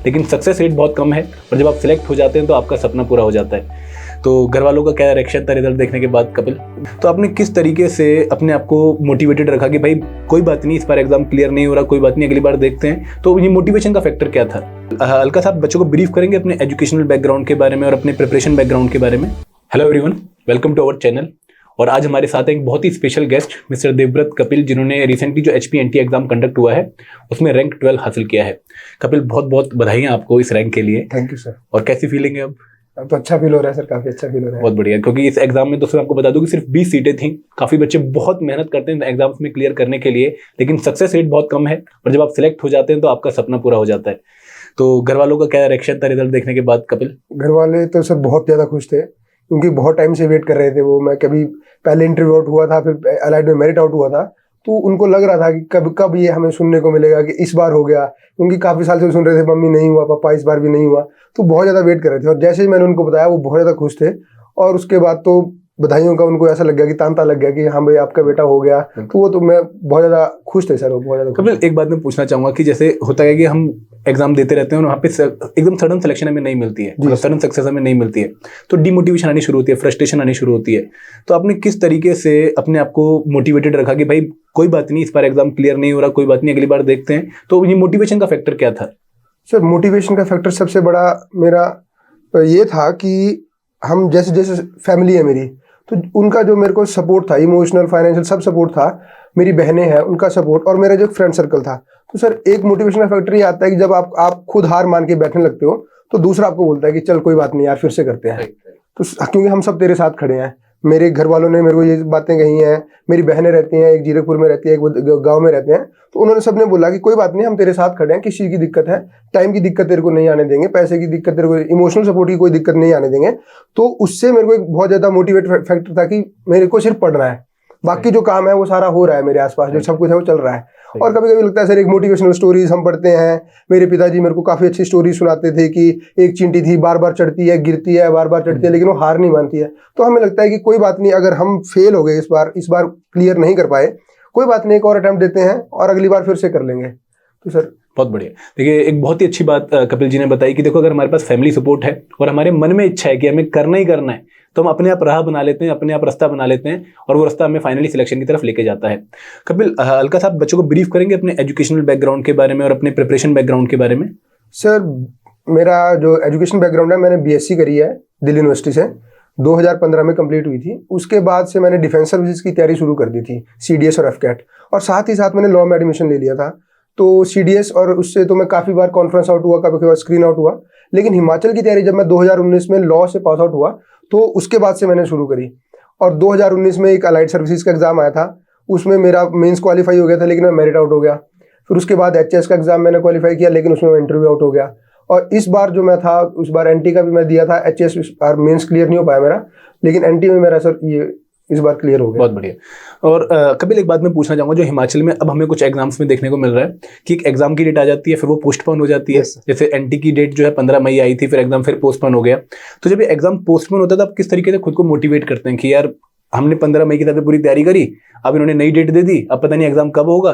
लेकिन success rate बहुत कम है और जब आप सिलेक्ट हो जाते हैं तो आपका सपना पूरा हो जाता है। तो घर वालों का क्या रिएक्शन था रिजल्ट देखने के बाद कपिल? तो आपने किस तरीके से अपने आप को मोटिवेटेड रखा कि भाई कोई बात नहीं, इस बार एग्जाम क्लियर नहीं हो रहा, कोई बात नहीं, अगली बार देखते हैं। तो ये मोटिवेशन का फैक्टर क्या था? अलका साहब बच्चों को ब्रीफ करेंगे अपने एजुकेशनल बैकग्राउंड के बारे में और अपने प्रिपरेशन बैकग्राउंड के बारे में। Hello everyone, welcome to our channel. और आज हमारे साथ एक बहुत ही special guest mister Devvrat Kapil, जिन्होंने रिसेंटली जो HPNT एग्जाम कंडक्ट हुआ है उसमें रैंक 12 हासिल किया है। कपिल, बहुत बहुत बधाइयां आपको इस रैंक के लिए। Thank you sir. और कैसी फीलिंग है अब? तो अच्छा फील हो रहा है सर, काफी अच्छा फील हो रहा है। बहुत बढ़िया, क्योंकि इस एग्जाम में दोस्तों आपको बता दूं कि सिर्फ 20 सीटें थी। काफी बच्चे बहुत मेहनत करते हैं एग्जाम्स में क्लियर करने के लिए, लेकिन सक्सेस रेट बहुत कम है और जब आप सिलेक्ट हो जाते हैं तो आपका सपना पूरा हो जाता है। तो घर वालों का क्या रिएक्शन था रिजल्ट देखने के बाद कपिल? घर वाले तो सर बहुत ज्यादा खुश थे, क्योंकि बहुत टाइम से वेट कर रहे थे वो। मैं कभी पहले इंटरव्यू आउट हुआ था, फिर अलाइड में मेरिट आउट हुआ था, तो उनको लग रहा था कि कब कब ये हमें सुनने को मिलेगा कि इस बार हो गया, क्योंकि काफी साल से सुन रहे थे मम्मी नहीं हुआ, पापा इस बार भी नहीं हुआ, तो बहुत ज्यादा वेट कर रहे थे। और जैसे ही मैंने उनको बताया वो बहुत ज्यादा खुश थे। और उसके बाद तो बधाइयों का उनको ऐसा लग गया कि तांता लग गया कि हाँ भाई आपका बेटा हो गया। तो वो तो मैं बहुत ज्यादा खुश थे सर, वो बहुत ज्यादा। कपिल, एक बात मैं पूछना चाहूंगा कि जैसे होता है कि हम एग्जाम देते रहते हैं और वहाँ पे एकदम सडन सिलेक्शन हमें नहीं मिलती है, मतलब सडन सक्सेस हमें नहीं मिलती है, तो डिमोटिवेशन आनी शुरू होती है, फ्रस्ट्रेशन आनी शुरू होती है। तो आपने किस तरीके से अपने आप को मोटिवेटेड रखा कि भाई कोई बात नहीं, इस बार एग्जाम क्लियर नहीं हो रहा, कोई बात नहीं, अगली बार देखते हैं? तो ये मोटिवेशन का फैक्टर क्या था? सर मोटिवेशन का फैक्टर सबसे बड़ा मेरा ये था कि हम जैसे जैसे फैमिली है मेरी, तो उनका जो मेरे को सपोर्ट था, इमोशनल फाइनेंशियल सब सपोर्ट था। मेरी बहनें हैं उनका सपोर्ट, और मेरा जो फ्रेंड सर्कल था। तो सर एक मोटिवेशन का फैक्टर ये आता है कि जब आप खुद हार मान के बैठने लगते हो तो दूसरा आपको बोलता है कि चल कोई बात नहीं यार, फिर से करते हैं। तो क्योंकि हम सब तेरे साथ खड़े हैं। मेरे घर वालों ने मेरे को ये बातें कही हैं, मेरी बहनें रहती हैं, एक जीरकपुर में रहती है, एक गाँव में रहते हैं, तो उन्होंने सबने बोला कि कोई बात नहीं, हम तेरे साथ खड़े हैं, किसी की दिक्कत है, टाइम की दिक्कत तेरे को नहीं आने देंगे, पैसे की दिक्कत तेरे को, इमोशनल सपोर्ट की कोई दिक्कत नहीं आने देंगे। तो उससे मेरे को एक बहुत ज्यादा मोटिवेट फैक्टर था कि मेरे को सिर्फ पढ़ना है, बाकी जो काम है वो सारा हो रहा है, मेरे आसपास जो सब कुछ है वो चल रहा है। और कभी कभी लगता है सर एक मोटिवेशनल स्टोरीज हम पढ़ते हैं, मेरे पिताजी मेरे को काफी अच्छी स्टोरी सुनाते थे कि एक चींटी थी, बार बार चढ़ती है, गिरती है, बार बार चढ़ती है, लेकिन वो हार नहीं मानती है। तो हमें लगता है कि कोई बात नहीं, अगर हम फेल हो गए इस बार क्लियर नहीं कर पाए, कोई बात नहीं, एक और अटेम्प्ट देते हैं और अगली बार फिर से कर लेंगे। तो सर बहुत बढ़िया। देखिए, एक बहुत ही अच्छी बात कपिल जी ने बताई कि देखो, अगर हमारे पास फैमिली सपोर्ट है और हमारे मन में इच्छा है कि हमें करना ही करना है, तो हम अपने आप राह बना लेते हैं, अपने आप रास्ता बना लेते हैं, और वो रास्ता हमें फाइनली सिलेक्शन की तरफ लेके जाता है। कपिल, अलका साहब बच्चों को ब्रीफ करेंगे अपने एजुकेशनल बैकग्राउंड के बारे में और अपने प्रिपरेशन बैकग्राउंड के बारे में। सर मेरा जो एजुकेशन बैकग्राउंड है, मैंने BSc करी है दिल्ली यूनिवर्सिटी से, 2015 में कंप्लीट हुई थी। उसके बाद से मैंने डिफेंस सर्विसेज की तैयारी शुरू कर दी थी, CDS और FCAT, और साथ ही साथ मैंने लॉ में एडमिशन ले लिया था। तो CDS और उससे तो मैं काफ़ी बार कॉन्फ्रेंस आउट हुआ, कभी कभी स्क्रीन आउट हुआ, लेकिन हिमाचल की तैयारी जब मैं 2019 में लॉ से पास आउट हुआ तो उसके बाद से मैंने शुरू करी। और 2019 में एक अलाइड सर्विसेज का एग्जाम आया था, उसमें मेरा मेंस क्वालिफाई हो गया था, लेकिन मैं मेरिट आउट हो गया। फिर उसके बाद HS का एग्जाम मैंने क्वालिफाई किया, लेकिन उसमें मैं इंटरव्यू आउट हो गया। और इस बार जो मैं था, उस बार NT का भी मैं दिया था, HS और मेंस क्लियर नहीं हो पाया मेरा, लेकिन NT में मेरा सर ये इस बार क्लियर हो गया। बहुत बढ़िया। और कपिल, एक बात मैं पूछना चाहूंगा, जो हिमाचल में अब हमें कुछ एग्जाम्स में देखने को मिल रहा है कि एक एग्जाम की डेट आ जाती है, फिर वो पोस्टपोन हो जाती है। जैसे NT की डेट जो है 15 मई आई थी, फिर एग्जाम फिर पोस्टपोन हो गया। तो जब ये एग्जाम पोस्टपोन होता है तो आप किस तरीके से खुद को मोटिवेट करते हैं कि यार हमने 15 मई की तरह पूरी तैयारी करी, अब इन्होंने नई डेट दे दी, अब पता नहीं एग्जाम कब होगा?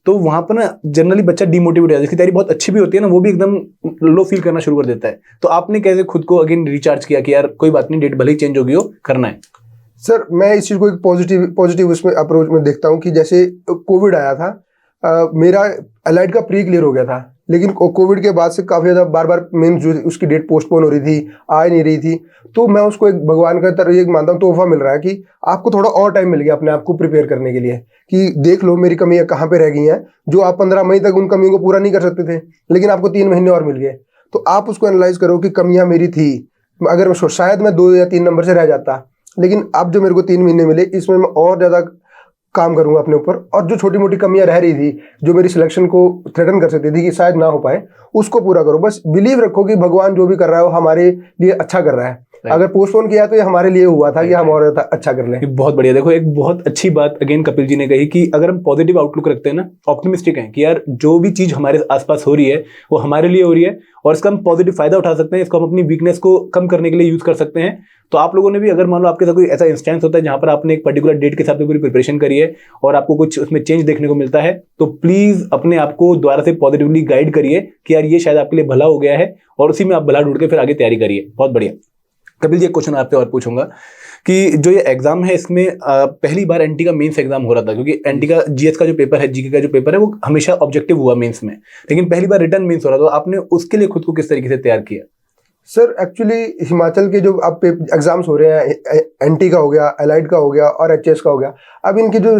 तो वहां पर ना जनरली बच्चा डिमोटिवेट हो जाता है, जिसकी तैयारी बहुत अच्छी भी होती है ना, वो भी एकदम लो फील करना शुरू कर देता है। तो आपने कैसे खुद को अगेन रिचार्ज किया कि यार कोई बात नहीं, डेट भले ही चेंज होगी हो, करना है? सर मैं इस चीज़ को एक पॉजिटिव उसमें अप्रोच में देखता हूँ कि जैसे कोविड आया था, मेरा अलाइड का प्री क्लियर हो गया था, लेकिन कोविड के बाद से काफ़ी ज़्यादा बार बार मेंस जो उसकी डेट पोस्टपोन हो रही थी, आ नहीं रही थी। तो मैं उसको एक भगवान का तरह एक मानता हूँ, तोहफा मिल रहा है कि आपको थोड़ा और टाइम मिल गया अपने आप को प्रिपेयर करने के लिए, कि देख लो मेरी कमियाँ कहाँ पे रह गई हैं, जो आप 15 मई तक उन कमियों को पूरा नहीं कर सकते थे, लेकिन आपको 3 महीने और मिल गए। तो आप उसको एनालाइज करो कि कमियाँ मेरी थी, अगर शायद मैं 2 या 3 नंबर से रह जाता, लेकिन अब जो मेरे को 3 महीने मिले, इसमें मैं और ज़्यादा काम करूंगा अपने ऊपर, और जो छोटी मोटी कमियां रह रही थी, जो मेरी सिलेक्शन को थ्रेटन कर सकती थी कि शायद ना हो पाए, उसको पूरा करो। बस बिलीव रखो कि भगवान जो भी कर रहा है वो हमारे लिए अच्छा कर रहा है। अगर पोस्टपोन किया तो ये हमारे लिए हुआ था कि हम और अच्छा कर लें। ये बहुत बढ़िया। देखो एक बहुत अच्छी बात अगेन कपिल जी ने कही कि अगर हम पॉजिटिव आउटलुक रखते हैं ना, ऑप्टिमिस्टिक हैं कि यार जो भी चीज हमारे आसपास हो रही है वो हमारे लिए हो रही है और इसका हम पॉजिटिव फायदा उठा सकते हैं, इसको हम अपनी वीकनेस को कम करने के लिए यूज कर सकते हैं। तो आप लोगों ने भी, अगर मान लो आपके साथ कोई ऐसा इंस्टेंस होता है जहां पर आपने एक पर्टिकुलर डेट के हिसाब से पूरी प्रिपरेशन करी है और आपको कुछ उसमें चेंज देखने को मिलता है, तो प्लीज अपने आप को दोबारा से पॉजिटिवली गाइड करिए कि यार ये शायद आपके लिए भला हो गया है और उसी में आप भला ढूंढ के फिर आगे तैयारी करिए। बहुत बढ़िया। कपिल जी एक क्वेश्चन आपसे और पूछूंगा कि जो ये एग्जाम है इसमें पहली बार एनटी का मेंस एग्जाम हो रहा था, क्योंकि एनटी का जीएस का जो पेपर है, जीके का जो पेपर है, वो हमेशा ऑब्जेक्टिव हुआ मेंस में, लेकिन पहली बार रिटर्न मेंस हो रहा था। तो आपने उसके लिए खुद को किस तरीके से तैयार किया? सर एक्चुअली हिमाचल के जो अब एग्जाम्स हो रहे हैं, एनटी का हो गया, एलाइड का हो गया और एचएस का हो गया, अब इनकी जो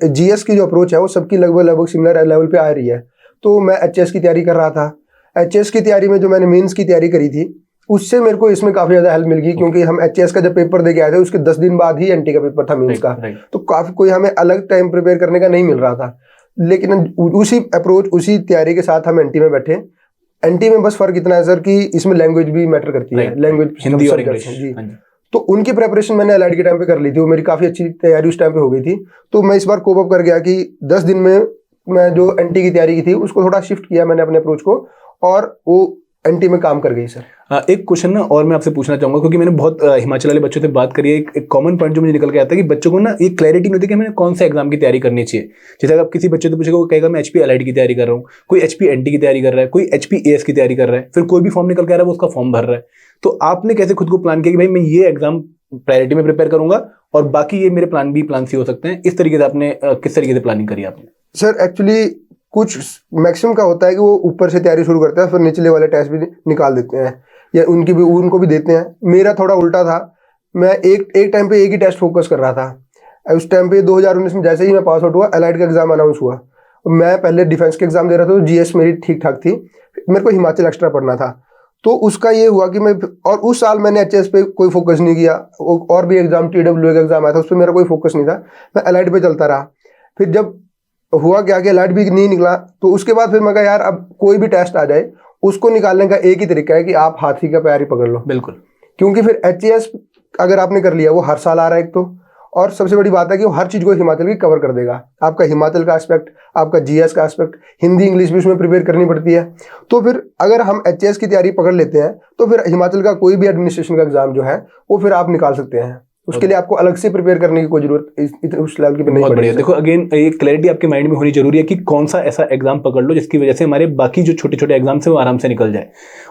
जीएस की जो अप्रोच है वो सबकी लगभग सिमिलर लेवल पे आ रही है। तो मैं एचएस की तैयारी कर रहा था। एचएस की तैयारी में जो मैंने मेंस की तैयारी करी थी उससे मेरे को इसमें काफी ज्यादा हेल्प मिल गई, क्योंकि हम एचएस का जब पेपर दे के आए थे उसके 10 दिन बाद ही एनटी का पेपर था मेंस का। तो काफी कोई हमें अलग टाइम प्रिपेयर करने का नहीं मिल रहा था, लेकिन उसी अप्रोच उसी तैयारी के साथ हम एनटी में बैठे। एनटी में बस फर्क इतना है सर कि इसमें लैंग्वेज भी मैटर करती है, लैंग्वेज हिंदी और इंग्लिश जी। तो उनकी प्रेपरेशन मैंने एलाइड के टाइम पे कर ली थी, वो मेरी काफी अच्छी तैयारी उस टाइम पे हो गई थी। तो मैं इस बार कोप अप कर गया कि 10 दिन में मैं जो एनटी की तैयारी की थी उसको थोड़ा शिफ्ट किया मैंने अपने अप्रोच को, और वो एनटी में काम कर गई सर। एक क्वेश्चन ना और मैं आपसे पूछना चाहूंगा, क्योंकि मैंने बहुत हिमाचल वाले बच्चों से बात करी है। एक कॉमन पॉइंट जो मुझे निकल के आता है कि बच्चों को ना ये क्लैरिटी नहीं होती कि हमें कौन से एग्जाम की तैयारी करनी चाहिए। जैसे अगर आप किसी बच्चे से पूछेगा, वो कहेगा मैं एचपी एलाइड की तैयारी कर रहा हूँ, कोई एचपी एनटी की तैयारी कर रहा है, कोई एचपी एएस की तैयारी कर रहा है, फिर कोई भी फॉर्म निकल के आ रहा है वो उसका फॉर्म भर रहा है। तो आपने कैसे खुद को प्लान किया कि भाई मैं ये एग्जाम प्रायोरिटी में प्रिपेयर करूंगा और बाकी ये मेरे प्लान बी प्लान सी हो सकते हैं? इस तरीके से आपने किस तरीके से प्लानिंग करी आपने? सर एक्चुअली कुछ मैक्सिमम का होता है कि वो ऊपर से तैयारी शुरू करते हैं, फिर निचले वाले टेस्ट भी निकाल देते हैं या उनको भी देते हैं। मेरा थोड़ा उल्टा था, मैं एक टाइम पे एक ही टेस्ट फोकस कर रहा था। उस टाइम पे 2019 में जैसे ही मैं पास आउट हुआ, एलाइड का एग्जाम अनाउंस हुआ, मैं पहले डिफेंस के एग्जाम दे रहा था, तो जीएस मेरी ठीक ठाक थी, मेरे को हिमाचल एक्स्ट्रा पढ़ना था। तो उसका ये हुआ कि मैं, और उस साल मैंने एचएस पे कोई फोकस नहीं किया, और भी एग्जाम टीडब्ल्यू का एग्जाम आया था उस पर मेरा कोई फोकस नहीं था, मैं एलाइड पे चलता रहा। फिर जब हुआ क्या कि एलाइड भी नहीं निकला, तो उसके बाद फिर मैं कहा यार अब कोई भी टेस्ट आ जाए उसको निकालने का एक ही तरीका है कि आप हाथी का पैर ही पकड़ लो। बिल्कुल, क्योंकि फिर एचएस अगर आपने कर लिया वो हर साल आ रहा है एक तो, और सबसे बड़ी बात है कि वो हर चीज को हिमाचल की कवर कर देगा। आपका हिमाचल का एस्पेक्ट, आपका जीएस का एस्पेक्ट, हिंदी इंग्लिश भी उसमें प्रिपेयर करनी पड़ती है। तो फिर अगर हम एचएस की तैयारी पकड़ लेते हैं तो फिर हिमाचल का कोई भी एडमिनिस्ट्रेशन का एग्जाम जो है वो फिर आप निकाल सकते हैं। उसके लिए आपको अलग से प्रिपेयर करने की कोई जरूरत उस लेवल की नहीं पड़ेगी। देखो अगेन ये क्लैरिटी आपके माइंड में होनी जरूरी है कि कौन सा ऐसा एग्जाम पकड़ लो जिसकी वजह से हमारे बाकी जो छोटे छोटे एग्जाम्स हैं वो आराम से निकल जाए।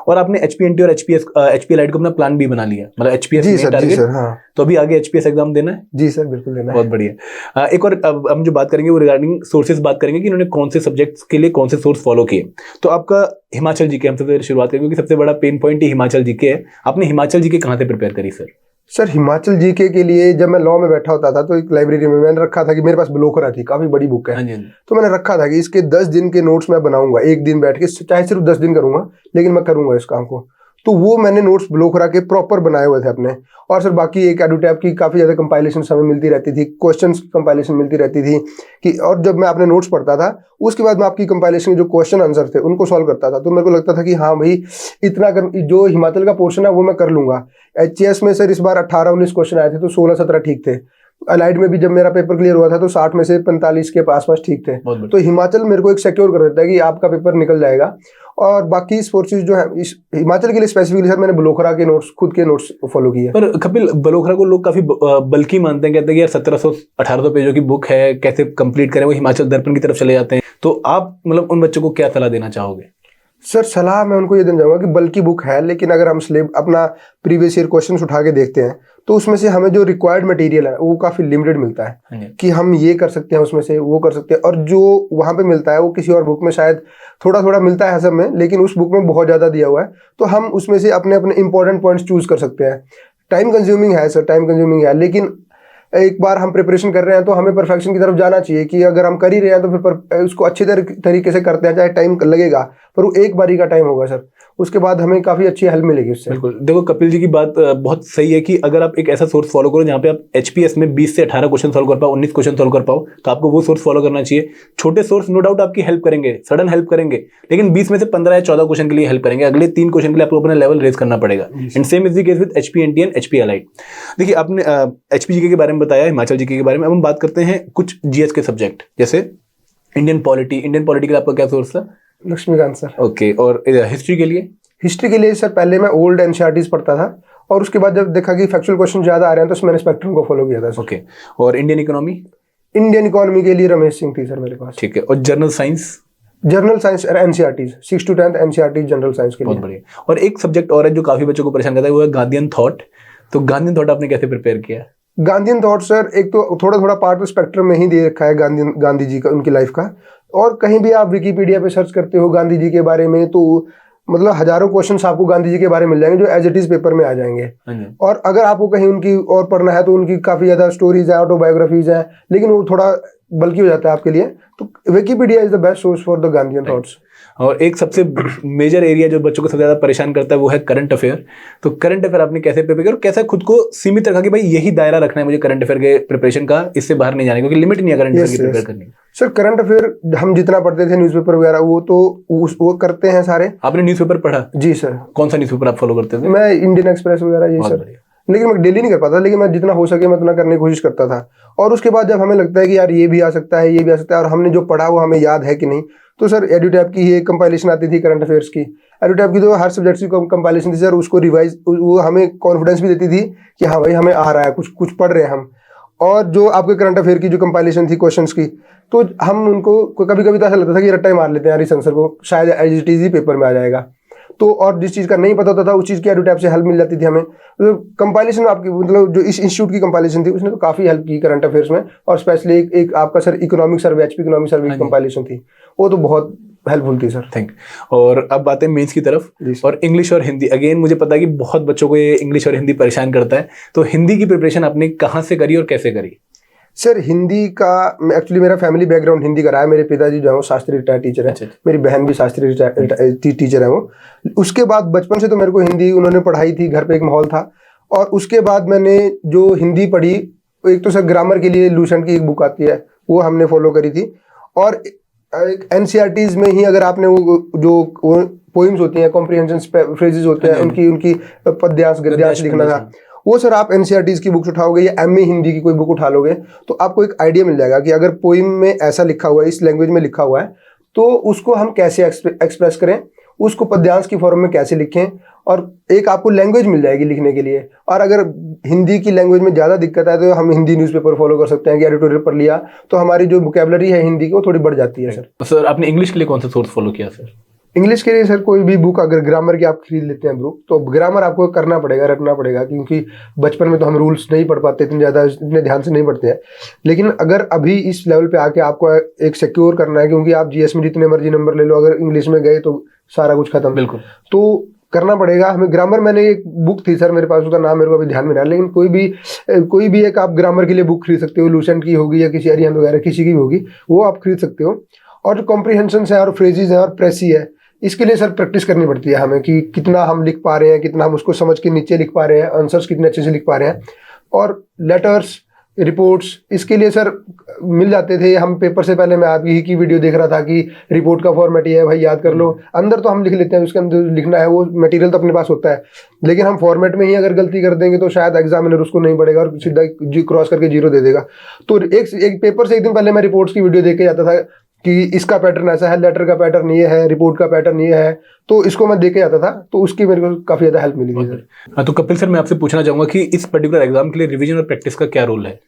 और आपने एचपीएनटी और एचपी एलाइड को अपना प्लान भी बना लिया, मतलब एचपीएस टारगेट। हाँ। तो अभी आगे एचपीएस एग्जाम देना है? जी सर, बिल्कुल देना है। बहुत बढ़िया। एक और अब हम जो बात करेंगे वो रिगार्डिंग सोर्सेज बात करेंगे कि इन्होंने कौन से सब्जेक्ट्स के लिए कौन से सोर्स फॉलो किए। तो आपका हिमाचल जीके, हम सबसे शुरुआत करेंगे क्योंकि सबसे बड़ा पेन पॉइंट ही हिमाचल जीके है। आपने हिमाचल जीके कहाँ से प्रिपेयर करी सर? सर हिमाचल जीके के लिए जब मैं लॉ में बैठा होता था तो एक लाइब्रेरी में मैंने रखा था कि मेरे पास ब्लोकरा थी, काफी बड़ी बुक है। तो मैंने रखा था कि इसके 10 दिन के नोट्स मैं बनाऊंगा, एक दिन बैठ के, चाहे सिर्फ 10 दिन करूंगा लेकिन मैं करूंगा इस काम को। तो वो मैंने नोट्स ब्लोकरा के प्रॉपर बनाए हुए थे अपने। और सर बाकी एक एडुटैब की काफ़ी ज़्यादा कंपाइलेशन हमें मिलती रहती थी, क्वेश्चंस की कंपाइलेशन मिलती रहती थी कि, और जब मैं अपने नोट्स पढ़ता था उसके बाद मैं आपकी कंपाइलेशन के जो क्वेश्चन आंसर थे उनको सॉल्व करता था। तो मेरे को लगता था कि हाँ भाई इतना जो हिमाचल का पोर्शन है वो मैं कर लूंगा। एचएस में सर इस बार 18-19 क्वेश्चन आए थे तो 16-17 ठीक थे। अलाइड में भी जब मेरा पेपर क्लियर हुआ था तो 60 में से 45 के आसपास ठीक थे। तो हिमाचल मेरे को एक सिक्योर कर देता है कि आपका पेपर निकल जाएगा। और बाकी फोर्सेज जो है इस हिमाचल के लिए स्पेसिफिकली सर मैंने ब्लोकरा के नोट्स, खुद के नोट्स फॉलो किए। पर कपिल, ब्लोकरा को लोग काफी बल्कि मानते हैं, कहते हैं कि यार 1700-1800 पेजों की बुक है, कैसे कंप्लीट करें, वो हिमाचल दर्पण की तरफ चले जाते हैं। तो आप मतलब उन बच्चों को क्या सलाह देना चाहोगे? सर सलाह मैं उनको ये देना चाहूँगा कि बल्कि बुक है, लेकिन अगर हम अपना प्रीवियस ईयर क्वेश्चंस उठा के देखते हैं तो उसमें से हमें जो रिक्वायर्ड मटेरियल है वो काफ़ी लिमिटेड मिलता है कि हम ये कर सकते हैं, उसमें से वो कर सकते हैं। और जो वहाँ पे मिलता है वो किसी और बुक में शायद थोड़ा थोड़ा मिलता है सब में, लेकिन उस बुक में बहुत ज़्यादा दिया हुआ है। तो हम उसमें से अपने अपने इंपॉर्टेंट पॉइंट्स चूज कर सकते हैं। टाइम कंज्यूमिंग है सर, टाइम कंज्यूमिंग है, लेकिन एक बार हम प्रिपरेशन कर रहे हैं तो हमें परफेक्शन की तरफ जाना चाहिए कि अगर हम कर ही रहे हैं तो फिर उसको अच्छे तरीके से करते हैं, चाहे टाइम लगेगा पर वो एक बारी का टाइम होगा सर, उसके बाद हमें काफ़ी अच्छी हेल्प मिलेगी उससे। बिल्कुल, देखो कपिल जी की बात बहुत सही है कि अगर आप एक ऐसा सोर्स फॉलो करो जहाँ पे आप एचपीएस में 20 से 18 क्वेश्चन सॉल्व कर पाओ, 19 क्वेश्चन सॉल्व कर पाओ, तो आपको वो सोर्स फॉलो करना चाहिए। छोटे सोर्स नो डाउट आपकी हेल्प करेंगे, सडन हेल्प करेंगे, लेकिन 20 में से 15 या 14 क्वेश्चन के लिए हेल्प करेंगे, अगले 3 क्वेश्चन के लिए आपको अपना लेवल रेज करना पड़ेगा। And same is the case with HP NT and HP allied. देखिए आपने एचपी जीके के बारे में बताया, हिमाचल जीके के बारे में, अब हम बात करते हैं कुछ जीएस के सब्जेक्ट, जैसे इंडियन पॉलिटी के लिए आपका क्या सोर्स था? लक्ष्मीकांत सर। ओके, और हिस्ट्री के लिए? हिस्ट्री के लिए सर पहले मैं ओल्ड एनसीईआरटीज पढ़ता था और उसके बाद जब देखा कि फैक्चुअल क्वेश्चन ज्यादा आ रहे हैं तो मैंने स्पेक्ट्रम को फॉलो किया था सर। ओके, और इंडियन इकोनॉमी? इंडियन इकोनॉमी के लिए रमेश सिंह थी सर मेरे पास। ठीक है, और general science? General science NCERTs 6 to 10th NCERT general science के लिए। बहुत बढ़िया। और एक सब्जेक्ट और है जो काफी बच्चों को परेशान करता है, वो है गांधीयन थॉट। तो गांधीयन थॉट आपने कैसे प्रिपेयर किया? गांधीयन थॉट सर एक तो थोड़ा थोड़ा पार्ट तो स्पेक्ट्रम में ही दे रखा है गांधी जी का, उनकी लाइफ का, और कहीं भी आप विकिपीडिया पे सर्च करते हो गांधी जी के बारे में तो मतलब हजारों क्वेश्चंस आपको गांधी जी के बारे में मिल जाएंगे जो एज इट इज पेपर में आ जाएंगे। और अगर आपको कहीं उनकी और पढ़ना है तो उनकी काफी ज्यादा स्टोरीज है, ऑटोबायोग्राफीज है, लेकिन वो थोड़ा बल्कि हो जाता है आपके लिए, तो Wikipedia is the best source for the Gandhian thoughts. और एक सबसे मेजर एरिया जो बच्चों को सबसे ज्यादा परेशान करता है वो है करंट अफेयर। तो करंट अफेयर आपने कैसे प्रिपेयर किया और कैसे खुद को सीमित रखा कि भाई यही दायरा रखना है मुझे करंट अफेयर के प्रिपरेशन का, इससे बाहर नहीं जाने, क्योंकि लिमिट नहीं है करंट अफेयर की प्रिपेयर करने की? सर करंट अफेयर हम जितना पढ़ते थे न्यूज़पेपर वगैरह वो तो वो करते हैं सारे। आपने न्यूज़पेपर पढ़ा? जी सर। कौन सा न्यूज़पेपर आप फॉलो करते थे? मैं इंडियन एक्सप्रेस वगैरह ये सर, लेकिन मैं डेली नहीं कर पाता, लेकिन मैं जितना हो सके मैं उतना करने की कोशिश करता था। और उसके बाद जब हमें लगता है कि यार ये भी आ सकता है, ये भी आ सकता है, और हमने जो पढ़ा वो हमें याद है कि नहीं, तो सर एडुटैब की ये कंपाइलेशन आती थी करंट अफेयर्स की। एडुटैब की तो हर सब्जेक्ट की कंपाइलेशन थी सर, उसको रिवाइज वो हमें कॉन्फिडेंस भी देती थी कि हाँ भाई हमें आ रहा है, कुछ पढ़ रहे हैं हम। और जो आपके करंट अफेयर की जो कंपाइलेशन थी क्वेश्चंस की, तो हम उनको कभी कभी तो ऐसा लगता था कि रट्टा ही मार लेते हैं यार इस आंसर को, शायद एज इट इज ही पेपर में आ जाएगा। तो और जिस चीज़ का नहीं पता होता था उस चीज़ की एडुटैब से हेल्प मिल जाती थी हमें। तो कंपाइलेशन आपकी मतलब जो इस इंस्टीट्यूट की कंपाइलेशन थी उसने तो काफ़ी हेल्प की करंट अफेयर्स में, और स्पेशली एक आपका sir economic survey, HP economic survey की कंपाइलेशन थी, वो तो बहुत हेल्पफुल थी सर। थैंक। और अब बातें मेंस की तरफ, और इंग्लिश और हिंदी। अगेन मुझे पता है कि बहुत बच्चों को ये इंग्लिश और हिंदी परेशान करता है, तो हिंदी की प्रिपरेशन आपने कहाँ से करी और कैसे करी? सर हिंदी का एक्चुअली मेरा फैमिली बैकग्राउंड हिंदी का रहा है। मेरे पिताजी जो है वो शास्त्री रिटायर्ड टीचर है, मेरी बहन भी शास्त्री टीचर है वो। उसके बाद बचपन से तो मेरे को हिंदी उन्होंने पढ़ाई थी, घर पे एक माहौल था। और उसके बाद मैंने जो हिंदी पढ़ी, एक तो सर ग्रामर के लिए लूसेंट की एक बुक आती है वो हमने फॉलो करी थी, और एनसीईआरटीज में ही अगर आपने वो जो पोइम्स होती हैं, कॉम्प्रिहेंशन फ्रेजेस होते हैं, उनकी पद्यांश गद्यांश लिखना था, वो सर आप एनसीईआरटीज की बुक्स उठाओगे या एमए हिंदी की कोई बुक उठा लोगे तो आपको एक आइडिया मिल जाएगा कि अगर पोइम में ऐसा लिखा हुआ है, इस लैंग्वेज में लिखा हुआ है, तो उसको हम कैसे एक्सप्रेस करें, उसको पद्यांश की फॉर्म में कैसे लिखें, और एक आपको लैंग्वेज मिल जाएगी लिखने के लिए। और अगर हिंदी की लैंग्वेज में ज़्यादा दिक्कत है तो हम हिंदी न्यूज़पेपर फॉलो कर सकते हैं कि एडिटोरियल पढ़ लिया तो हमारी जो वोकैबुलरी है हिंदी की वो थोड़ी बढ़ जाती है सर। सर आपने इंग्लिश के लिए कौन सा सोर्स फॉलो किया सर? इंग्लिश के लिए सर कोई भी बुक, अगर ग्रामर की आप खरीद लेते हैं बुक, तो ग्रामर आपको करना पड़ेगा, रटना पड़ेगा, क्योंकि बचपन में तो हम रूल्स नहीं पढ़ पाते इतने ज़्यादा, इतने ध्यान से नहीं पढ़ते हैं। लेकिन अगर अभी इस लेवल पे आके आपको एक सिक्योर करना है, क्योंकि आप जीएस में जितने मर्जी नंबर ले लो, अगर इंग्लिश में गए तो सारा कुछ खत्म। बिल्कुल, तो करना पड़ेगा हमें ग्रामर। मैंने एक बुक थी सर मेरे पास, उसका नाम मेरे को अभी ध्यान में नहीं आ रहा, लेकिन कोई भी एक आप ग्रामर के लिए बुक खरीद सकते हो, लूसेंट की होगी या किसी अरिहंत वगैरह किसी की भी होगी, वो आप खरीद सकते हो। और जो कॉम्प्रिहेंशन है और फ्रेजेस है और प्रेसी है, इसके लिए सर प्रैक्टिस करनी पड़ती है हमें कि कितना हम लिख पा रहे हैं, कितना हम उसको समझ के नीचे लिख पा रहे हैं, आंसर्स कितने अच्छे से लिख पा रहे हैं। और लेटर्स, रिपोर्ट्स, इसके लिए सर मिल जाते थे हम पेपर से पहले। मैं आपकी ही की वीडियो देख रहा था कि रिपोर्ट का फॉर्मेट ये है भाई, याद कर लो। अंदर तो हम लिख लेते हैं, उसके अंदर लिखना है वो मटेरियल तो अपने पास होता है, लेकिन हम फॉर्मेट में ही अगर गलती कर देंगे तो शायद एग्जामिनर उसको नहीं पढ़ेगा और सीधा क्रॉस करके 0 दे देगा। तो एक पेपर से एक दिन पहले मैं रिपोर्ट्स की वीडियो देख के जाता था कि इसका पैटर्न ऐसा है, लेटर का पैटर्न ये है, रिपोर्ट का पैटर्न ये है, तो इसको मैं देके आता था, तो उसकी मेरे को काफी ज्यादा हेल्प मिली थी सर। तो कपिल सर मैं आपसे पूछना चाहूंगा कि इस पर्टिकुलर एग्जाम के लिए रिवीजन और प्रैक्टिस का क्या रोल है?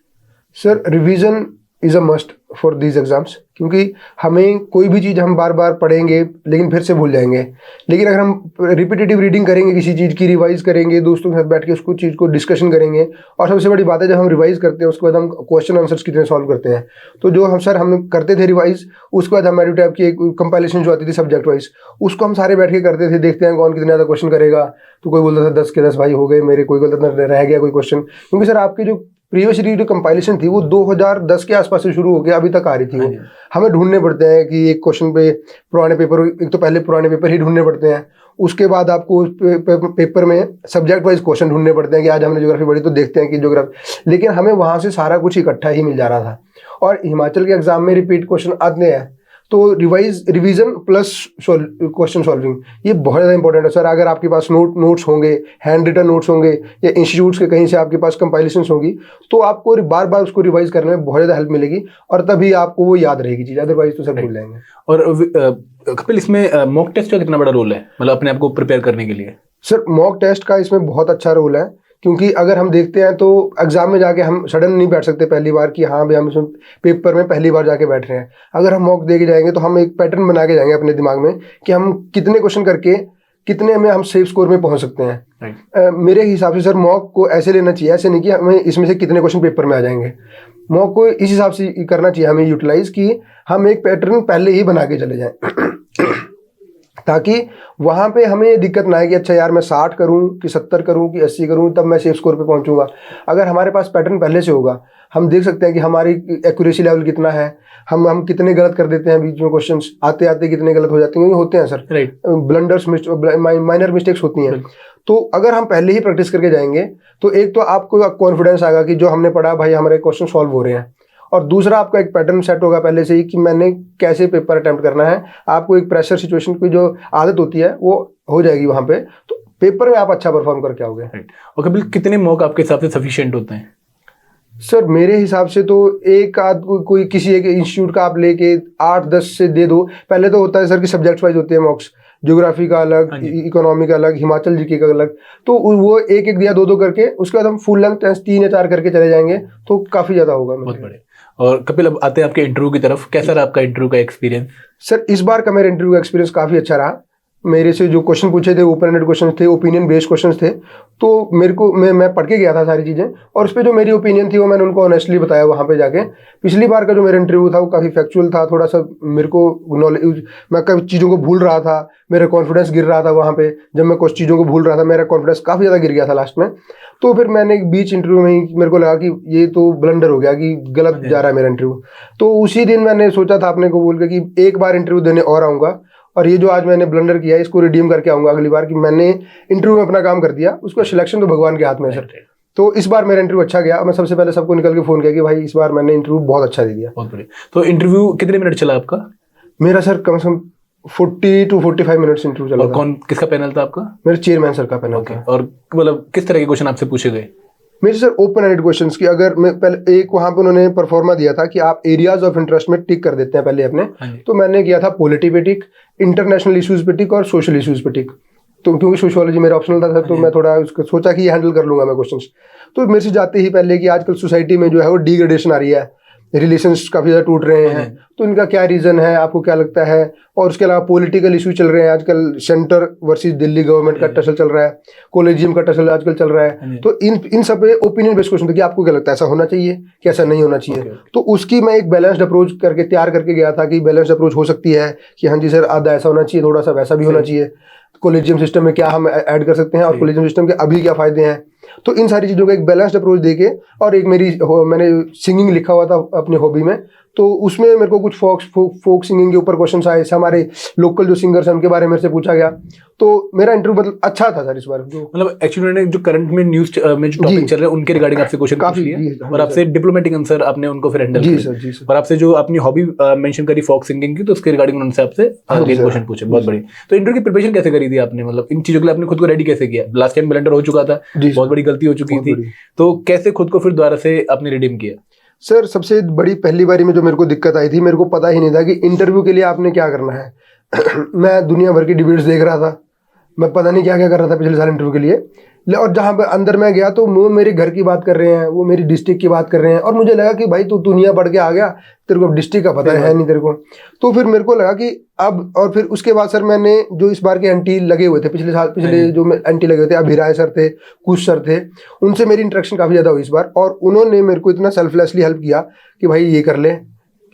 Sir revision is a must for these exams, क्योंकि हमें कोई भी चीज़ हम बार बार पढ़ेंगे लेकिन फिर से भूल जाएंगे। लेकिन अगर हम रिपीटेटिव रीडिंग करेंगे, किसी चीज़ की रिवाइज करेंगे, दोस्तों के साथ बैठ के उसको चीज़ को डिस्कशन करेंगे, और सबसे बड़ी बात है जब हम रिवाइज करते हैं उसके बाद हम क्वेश्चन आंसर्स कितने सॉल्व करते हैं। तो जो हम करते थे रिवाइज, उसके बाद हमारी टाइप की एक कंपाइलेशन जो आती थी सब्जेक्ट वाइज, उसको हम सारे बैठ के करते थे, देखते हैं कौन कितने ज़्यादा क्वेश्चन करेगा। तो कोई बोलता था 10 के 10 भाई हो गए मेरे, कोई बोलता था रह गया कोई क्वेश्चन, क्योंकि सर आपके जो प्रीवियस ईयर जो कंपाइलेशन थी वो 2010 के आसपास से शुरू होकर अभी तक आ रही थी वो। हमें ढूंढने पड़ते हैं कि एक क्वेश्चन पे पुराने पेपर, एक तो पहले पुराने पेपर ही ढूंढने पड़ते हैं, उसके बाद आपको उस पेपर में सब्जेक्ट वाइज क्वेश्चन ढूंढने पड़ते हैं कि आज हमने ज्योग्राफी पढ़ी तो देखते हैं कि ज्योग्राफी, लेकिन हमें वहाँ से सारा कुछ इकट्ठा ही मिल जा रहा था। और हिमाचल के एग्जाम में रिपीट क्वेश्चन आते हैं, तो रिवीजन प्लस क्वेश्चन सॉल्विंग ये बहुत ज़्यादा इंपॉर्टेंट है सर। अगर आपके पास नोट्स होंगे, हैंड रिटन नोट्स होंगे, या इंस्टीट्यूट्स के कहीं से आपके पास कंपाइलेशंस होंगी, तो आपको बार बार उसको रिवाइज करने में बहुत ज़्यादा हेल्प मिलेगी, और तभी आपको वो याद रहेगी चीज़, अदरवाइज तो सब भूल जाएंगे। और कपिल, इसमें मॉक टेस्ट का कितना बड़ा रोल है, मतलब अपने आप को प्रिपेयर करने के लिए? सर मॉक टेस्ट का इसमें बहुत अच्छा रोल है, क्योंकि अगर हम देखते हैं तो एग्जाम में जाके हम सडन नहीं बैठ सकते पहली बार कि हाँ भाई हम इसमें पेपर में पहली बार जाके बैठ रहे हैं। अगर हम मॉक दे के जाएंगे तो हम एक पैटर्न बना के जाएंगे अपने दिमाग में कि हम कितने क्वेश्चन करके कितने में हम सेफ स्कोर में पहुंच सकते हैं। मेरे हिसाब से सर मॉक को ऐसे लेना चाहिए, ऐसे नहीं कि हमें इसमें से कितने क्वेश्चन पेपर में आ जाएंगे। मॉक को इस हिसाब से करना चाहिए हमें यूटिलाइज कि हम एक पैटर्न पहले ही बना के चले जाएं ताकि वहाँ पे हमें ये दिक्कत ना आए कि अच्छा यार मैं 60 करूँ कि 70 करूँ कि 80 करूँ तब मैं सेफ स्कोर पे पहुँचूंगा। अगर हमारे पास पैटर्न पहले से होगा, हम देख सकते हैं कि हमारी एक्यूरेसी लेवल कितना है, हम कितने गलत कर देते हैं बीच में, क्वेश्चंस आते आते कितने गलत हो जाते हैं, होते हैं सर, ब्लंडर्स, माइनर मिस्टेक्स होती हैं। तो अगर हम पहले ही प्रैक्टिस करके जाएंगे तो एक तो आपको कॉन्फिडेंस आएगा कि जो हमने पढ़ा भाई हमारे क्वेश्चन सॉल्व हो रहे हैं, और दूसरा आपका एक पैटर्न सेट होगा पहले से ही कि मैंने कैसे पेपर अटेम्प्ट करना है। आपको एक प्रेशर सिचुएशन की जो आदत होती है वो हो जाएगी वहाँ पे, तो पेपर में आप अच्छा परफॉर्म करके आओगे। और कपिल, कितने मॉक आपके हिसाब से सफिशिएंट होते हैं? सर मेरे हिसाब से तो एक आध कोई किसी एक इंस्टीट्यूट का आप लेके 8-10 से दे दो। पहले तो होता है सर कि सब्जेक्ट वाइज होते हैं मॉक्स, ज्योग्राफी का अलग, इकोनॉमी का अलग, हिमाचल जीके का अलग, तो वो एक एक दिया 2-2 करके, उसके बाद हम फुल लेंथ टेस्ट 3 या 4 करके चले जाएंगे तो काफ़ी ज़्यादा होगा। बहुत बड़े। और कपिल, अब आते हैं आपके इंटरव्यू की तरफ। कैसा रहा आपका इंटरव्यू का एक्सपीरियंस? सर इस बार का मेरा इंटरव्यू का एक्सपीरियंस काफ़ी अच्छा रहा। मेरे से जो क्वेश्चन पूछे थे ओपन एंडेड क्वेश्चन थे, ओपिनियन बेस्ड क्वेश्चन थे, तो मेरे को मैं पढ़ के गया था सारी चीज़ें, और उस पर जो मेरी ओपिनियन थी वो मैंने उनको ऑनेस्टली बताया वहाँ पे जाके। पिछली बार का जो मेरा इंटरव्यू था वो काफ़ी फैक्चुअल था, थोड़ा सा मेरे को नॉलेज, मैं कई चीज़ों को भूल रहा था, मेरा कॉन्फिडेंस गिर रहा था वहाँ पे। जब मैं कुछ चीज़ों को भूल रहा था मेरा कॉन्फिडेंस काफ़ी ज़्यादा गिर गया था लास्ट में। तो फिर मैंने बीच इंटरव्यू में ही मेरे को लगा कि ये तो ब्लंडर हो गया, कि गलत जा रहा है मेरा इंटरव्यू। तो उसी दिन मैंने सोचा था अपने को बोल के कि एक बार इंटरव्यू देने और आऊँगा, और ये जो आज मैंने ब्लंडर किया है इसको रिडीम करके आऊँगा अगली बार, कि मैंने इंटरव्यू में अपना काम कर दिया। उसका सिलेक्शन तो भगवान के हाथ में है सर। तो इस बार मेरा इंटरव्यू अच्छा गया। मैं सबसे पहले सबको निकल के फ़ोन किया कि भाई इस बार मैंने इंटरव्यू बहुत अच्छा दे दिया। बहुत बढ़िया। तो इंटरव्यू कितने मिनट चला आपका? मेरा सर कम से कम 40 to 45 मिनट्स इंटरव्यू चला। और कौन, किसका पैनल था आपका? मेरे चेयरमैन सर का पैनल था। और मतलब किस तरह के क्वेश्चन आपसे पूछे गए? मेरे सर ओपन एंडेड क्वेश्चंस की, अगर मैं पहले एक वहाँ पे उन्होंने परफॉर्मा दिया था कि आप एरियाज ऑफ इंटरेस्ट में टिक कर देते हैं पहले अपने, तो मैंने किया था पॉलिटी पे टिक, इंटरनेशनल इश्यूज पे टिक और सोशल इश्यूज पे टिक। तो क्योंकि सोशियोलॉजी मेरा ऑप्शनल था तो मैं थोड़ा उसको सोचा कि ये हैंडल कर लूंगा मैं क्वेश्चंस। तो मेरे से जाते ही पहले कि आजकल सोसाइटी में जो है वो डिग्रेडेशन आ रही है, रिलेशंस काफ़ी ज़्यादा टूट रहे हैं, तो इनका क्या रीज़न है, आपको क्या लगता है। और उसके अलावा पॉलिटिकल इशू चल रहे हैं आजकल, सेंटर वर्सेस दिल्ली गवर्नमेंट का टसल चल रहा है, कॉलेजियम का टसल आजकल चल रहा है। तो इन सब पे ओपिनियन बेस्ड क्वेश्चन था कि आपको क्या लगता है, ऐसा होना चाहिए कि ऐसा नहीं होना चाहिए। तो उसकी मैं एक बैलेंस्ड अप्रोच करके तैयार करके गया था कि बैलेंस्ड अप्रोच हो सकती है कि हाँ जी सर आधा ऐसा होना चाहिए, थोड़ा सा वैसा भी होना चाहिए। कॉलेजियम सिस्टम में क्या हम ऐड कर सकते हैं और कॉलेजियम सिस्टम के अभी क्या फ़ायदे हैं। तो इन सारी चीज़ों का एक बैलेंस्ड अप्रोच देके, और एक मैंने सिंगिंग लिखा हुआ था अपने हॉबी में, तो उसमें मेरे को कुछ फोक सिंगिंग के ऊपर क्वेश्चंस आए। हमारे लोकल जो सिंगर्स हैं उनके बारे में मेरे से पूछा गया। तो मेरा इंटरव्यू मतलब अच्छा था सर इस बार। मतलब एक्चुअली उन्होंने जो करंट में न्यूज में जो टॉपिक चल रहे हैं उनके रिगार्डिंग आपसे क्वेश्चन पूछ लिए, और आपसे डिप्लोमेटिक आंसर आपने उनको फिर हैंडल किया। और आपसे जो अपनी हॉबी मेंशन करी फोक सिंगिंग की, तो उसके रिगार्डिंग उनसे आपसे क्वेश्चन पूछे। बहुत बढ़िया। तो इंटरव्यू की प्रिपरेशन कैसे करी थी आपने, मतलब इन चीजों के लिए आपने खुद को रेडी कैसे किया? लास्ट टाइम ब्लंडर हो चुका था, बहुत बड़ी गलती हो चुकी थी, तो कैसे खुद को फिर दोबारा से आपने रिडीम किया? सर सबसे बड़ी पहली बारी में जो मेरे को दिक्कत आई थी, मेरे को पता ही नहीं था कि इंटरव्यू के लिए आपने क्या करना है। मैं दुनिया भर की डिबेट्स देख रहा था, मैं पता नहीं क्या क्या कर रहा था पिछले साल इंटरव्यू के लिए। और जहाँ पर अंदर मैं गया तो वो मेरे घर की बात कर रहे हैं, वो मेरी डिस्ट्रिक्ट की बात कर रहे हैं, और मुझे लगा कि भाई तू दुनिया बढ़ के आ गया, तेरे को डिस्ट्रिक्ट का पता है नहीं तेरे को। तो फिर मेरे को लगा कि अब, और फिर उसके बाद सर मैंने जो इस बार के एंटी लगे हुए थे पिछले जो एंटी लगे हुए थे, अभिराय सर थे, कुछ सर थे, उनसे मेरी इंटरेक्शन काफ़ी ज़्यादा हुई इस बार, और उन्होंने मेरे को इतना सेल्फलेसली हेल्प किया कि भाई ये कर ले,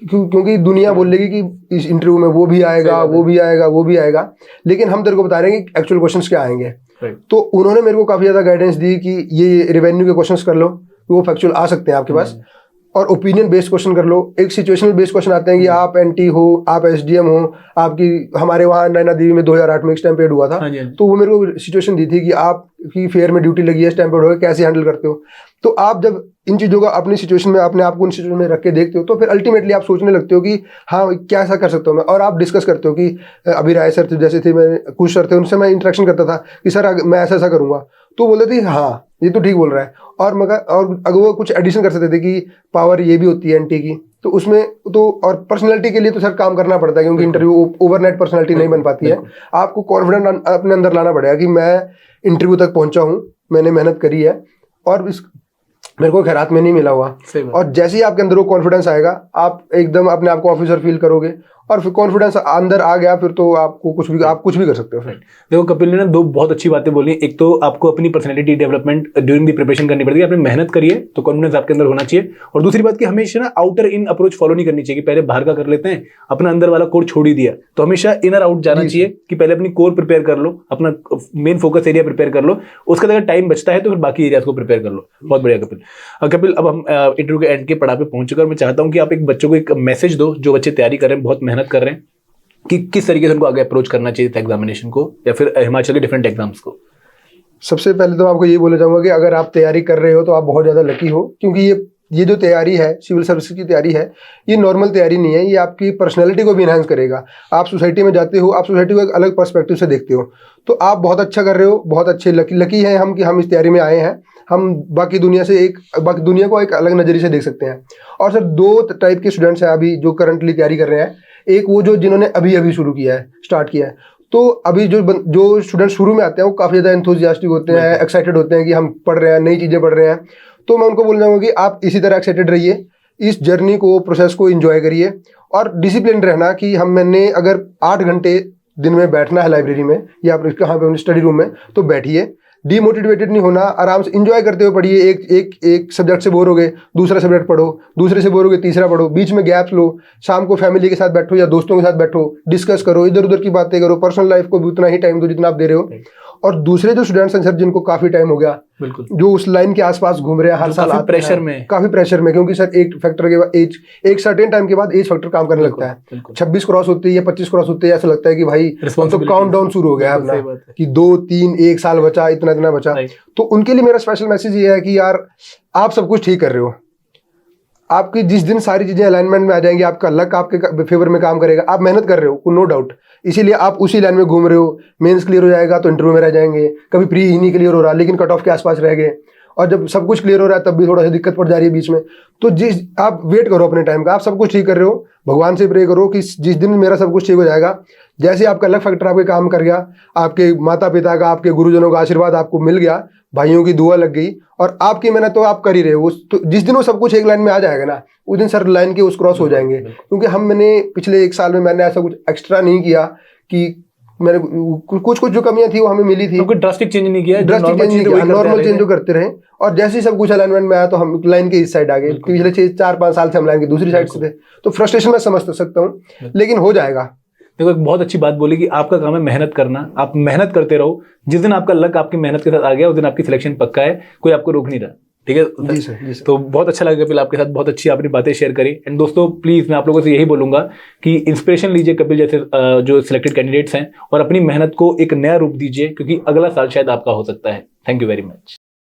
क्योंकि दुनिया बोलेगी कि इस इंटरव्यू में वो भी आएगा, वो भी आएगा, वो भी आएगा, लेकिन हम तेरे को बता रहे हैं कि एक्चुअल क्वेश्चंस क्या आएंगे। तो उन्होंने मेरे को काफ़ी ज़्यादा गाइडेंस दी कि ये रेवेन्यू के क्वेश्चंस कर लो, वो फैक्चुअल आ सकते हैं आपके पास। और ओपिनियन बेस्ड क्वेश्चन कर लो। एक सिचुएशनल बेस्ड क्वेश्चन आते हैं कि आप एनटी हो, आप एसडीएम हो, आपकी हमारे वहाँ नैना देवी में 2008 में स्टैम्पेड हुआ था, तो वो मेरे को सिचुएशन दी थी कि आपकी फेयर में ड्यूटी लगी है, स्टैम्पेड हो गया, कैसे हैंडल करते हो। तो आप जब इन चीज़ों का अपनी सिचुएशन में अपने आप को उन सिचुएशन में रख के देखते हो तो फिर अल्टीमेटली आप सोचने लगते हो कि हाँ क्या ऐसा कर सकता हूँ मैं, और आप डिस्कस करते हो कि अभी राय सर जैसे थे, मैं कुछ सर थे, उनसे मैं इंटरेक्शन करता था कि सर मैं ऐसा ऐसा करूँगा, तो बोलते थे हाँ ये तो ठीक बोल रहा है। और मगर और अगर वो कुछ एडिशन कर सकते थे कि पावर ये भी होती है एनटी की, तो उसमें तो और पर्सनैलिटी के लिए तो सर काम करना पड़ता है, क्योंकि इंटरव्यू ओवरनाइट पर्सनैलिटी नहीं बन पाती है। आपको कॉन्फिडेंट अपने अंदर लाना पड़ेगा कि मैं इंटरव्यू तक पहुंचा हूँ, मैंने मेहनत करी है और इस मेरे को खैरात में नहीं मिला हुआ। और जैसे ही आपके अंदर वो कॉन्फिडेंस आएगा, आप एकदम अपने आप को ऑफिसर फील करोगे, और फिर कॉन्फिडेंस अंदर आ गया, फिर तो आपको आप कुछ भी कर सकते हो। फिर देखो कपिल ने ना दो बहुत अच्छी बातें बोली। एक तो आपको अपनी personality development during the preparation करनी पड़ेगी, आपने मेहनत करिए तो कॉन्फिडेंस आपके अंदर होना चाहिए। और दूसरी बात कि हमेशा ना आउटर इन अप्रोच फॉलो नहीं करनी चाहिए कि पहले बाहर का कर लेते हैं, अपना अंदर वाला कोर छोड़ ही दिया। तो हमेशा इनर आउट जाना चाहिए कि पहले अपनी कोर प्रिपेयर कर लो, अपना मेन फोकस एरिया प्रिपेयर कर लो, उसका अगर टाइम बचता है तो फिर बाकी एरियाज को प्रिपेयर कर लो। बहुत बढ़िया कपिल। कपिल अब हम इंटरव्यू के एंड के पड़ाव पे पहुंच चुके हैं। मैं चाहता हूं कि आप एक बच्चों को एक मैसेज दो जो बच्चे तैयारी कर रहे हैं, बहुत मेहनत कर रहे हैं, कि किस तरीके से उनको आगे अप्रोच करना चाहिए था एग्जामिनेशन को या फिर हिमाचल के डिफरेंट एग्जाम्स को। सबसे पहले तो आपको ये बोलना चाहूँगा कि अगर आप तैयारी कर रहे हो तो आप बहुत ज़्यादा लकी हो, क्योंकि ये जो तैयारी है, सिविल सर्विस की तैयारी है, ये नॉर्मल तैयारी नहीं है। ये आपकी पर्सनैलिटी को भी इन्हांस करेगा। आप सोसाइटी में जाते हो, आप सोसाइटी को एक अलग पर्सपेक्टिव से देखते हो, तो आप बहुत अच्छा कर रहे हो, बहुत अच्छे लकी हैं हम कि हम इस तैयारी में आए हैं। हम बाकी दुनिया को एक अलग नज़रिए से देख सकते हैं। और सर दो टाइप के स्टूडेंट्स हैं अभी जो करंटली तैयारी कर रहे हैं। एक वो जो जिन्होंने अभी शुरू किया है, स्टार्ट किया है। तो अभी जो स्टूडेंट शुरू में आते हैं वो काफ़ी ज़्यादा एंथुसियास्टिक होते हैं, एक्साइटेड होते हैं कि हम पढ़ रहे हैं, नई चीज़ें पढ़ रहे हैं। तो मैं उनको बोल चाहूँगा कि आप इसी तरह एक्साइटेड रहिए, इस जर्नी को, प्रोसेस को एंजॉय करिए, और डिसिप्लिन रहना कि मैंने अगर 8 घंटे दिन में बैठना है लाइब्रेरी में या कहाँ पे स्टडी रूम में, तो बैठिए। डीमोटिवेटेड नहीं होना, आराम से इंजॉय करते हुए पढ़िए। एक सब्जेक्ट से बोर हो गए, दूसरा सब्जेक्ट पढ़ो, दूसरे से बोर हो गए, तीसरा पढ़ो, बीच में गैप्स लो। शाम को फैमिली के साथ बैठो या दोस्तों के साथ बैठो, डिस्कस करो, इधर उधर की बातें करो। पर्सनल लाइफ को भी उतना ही टाइम दो जितना आप दे रहे हो। और दूसरे जो स्टूडेंट्स हैं सर, जिनको काफ़ी टाइम हो गया, बिल्कुल, जो उस लाइन के आसपास घूम रहे हैं, हर साल प्रेशर में, काफ़ी प्रेशर में, क्योंकि सर एक फैक्टर के बाद एक सर्टेन टाइम के बाद एज फैक्टर काम करने लगता है। 26 क्रॉस होती है या 25 क्रॉस होती है, ऐसा लगता है कि भाई तो काउंट डाउन शुरू हो गया है अपना, कि 2, 3, 1 साल बचा, इतना बचा। तो उनके लिए मेरा स्पेशल मैसेज ये है कि यार आप सब कुछ ठीक कर रहे हो। आपकी जिस दिन सारी चीज़ें अलाइनमेंट में आ जाएंगी, आपका लक आपके फेवर में काम करेगा। आप मेहनत कर रहे हो, नो डाउट, इसीलिए आप उसी लाइन में घूम रहे हो। मेंस क्लियर हो जाएगा तो इंटरव्यू में रह जाएंगे, कभी प्री ही नहीं क्लियर हो रहा लेकिन कट ऑफ के आसपास रह गए, और जब सब कुछ क्लियर हो रहा है तब भी थोड़ा सा दिक्कत पड़ जा रही है बीच में। तो आप वेट करो अपने टाइम का, आप सब कुछ ठीक कर रहे हो, भगवान से प्रे करो कि जिस दिन मेरा सब कुछ ठीक हो जाएगा, जैसे आपका लक फैक्टर आपके काम कर गया, आपके माता पिता का, आपके गुरुजनों का आशीर्वाद आपको मिल गया, भाइयों की दुआ लग गई, और आपकी मेहनत तो आप कर ही रहे हो, तो जिस दिन वो सब कुछ एक लाइन में आ जाएगा ना, उस दिन सर लाइन के उस क्रॉस हो जाएंगे। क्योंकि मैंने पिछले 1 साल में मैंने ऐसा कुछ एक्स्ट्रा नहीं किया कि मैंने कुछ जो कमियां थी वो हमें मिली थी, ड्रास्टिक चेंज नहीं किया, नॉर्मल चेंज जो करते रहे। और जैसे ही सब कुछ अलाइनमेंट में आया तो हम लाइन के इस साइड आ गए। पिछले 4-5 साल से हम लाइन की दूसरी साइड से थे, तो फ्रस्ट्रेशन मैं समझ सकता हूँ, लेकिन हो जाएगा। देखो एक बहुत अच्छी बात बोली कि आपका काम है मेहनत करना, आप मेहनत करते रहो। जिस दिन आपका लक आपकी मेहनत के साथ आ गया, उस दिन आपकी सिलेक्शन पक्का है, कोई आपको रोक नहीं रहा। ठीक है जी सर। तो बहुत अच्छा लगा कपिल आपके साथ, बहुत अच्छी आपने बातें शेयर करी। एंड दोस्तों प्लीज मैं आप लोगों से यही बोलूंगा कि इंस्पिरेशन लीजिए कपिल जैसे जो सिलेक्टेड कैंडिडेट्स हैं, और अपनी मेहनत को एक नया रूप दीजिए, क्योंकि अगला साल शायद आपका हो सकता है। Thank you very much.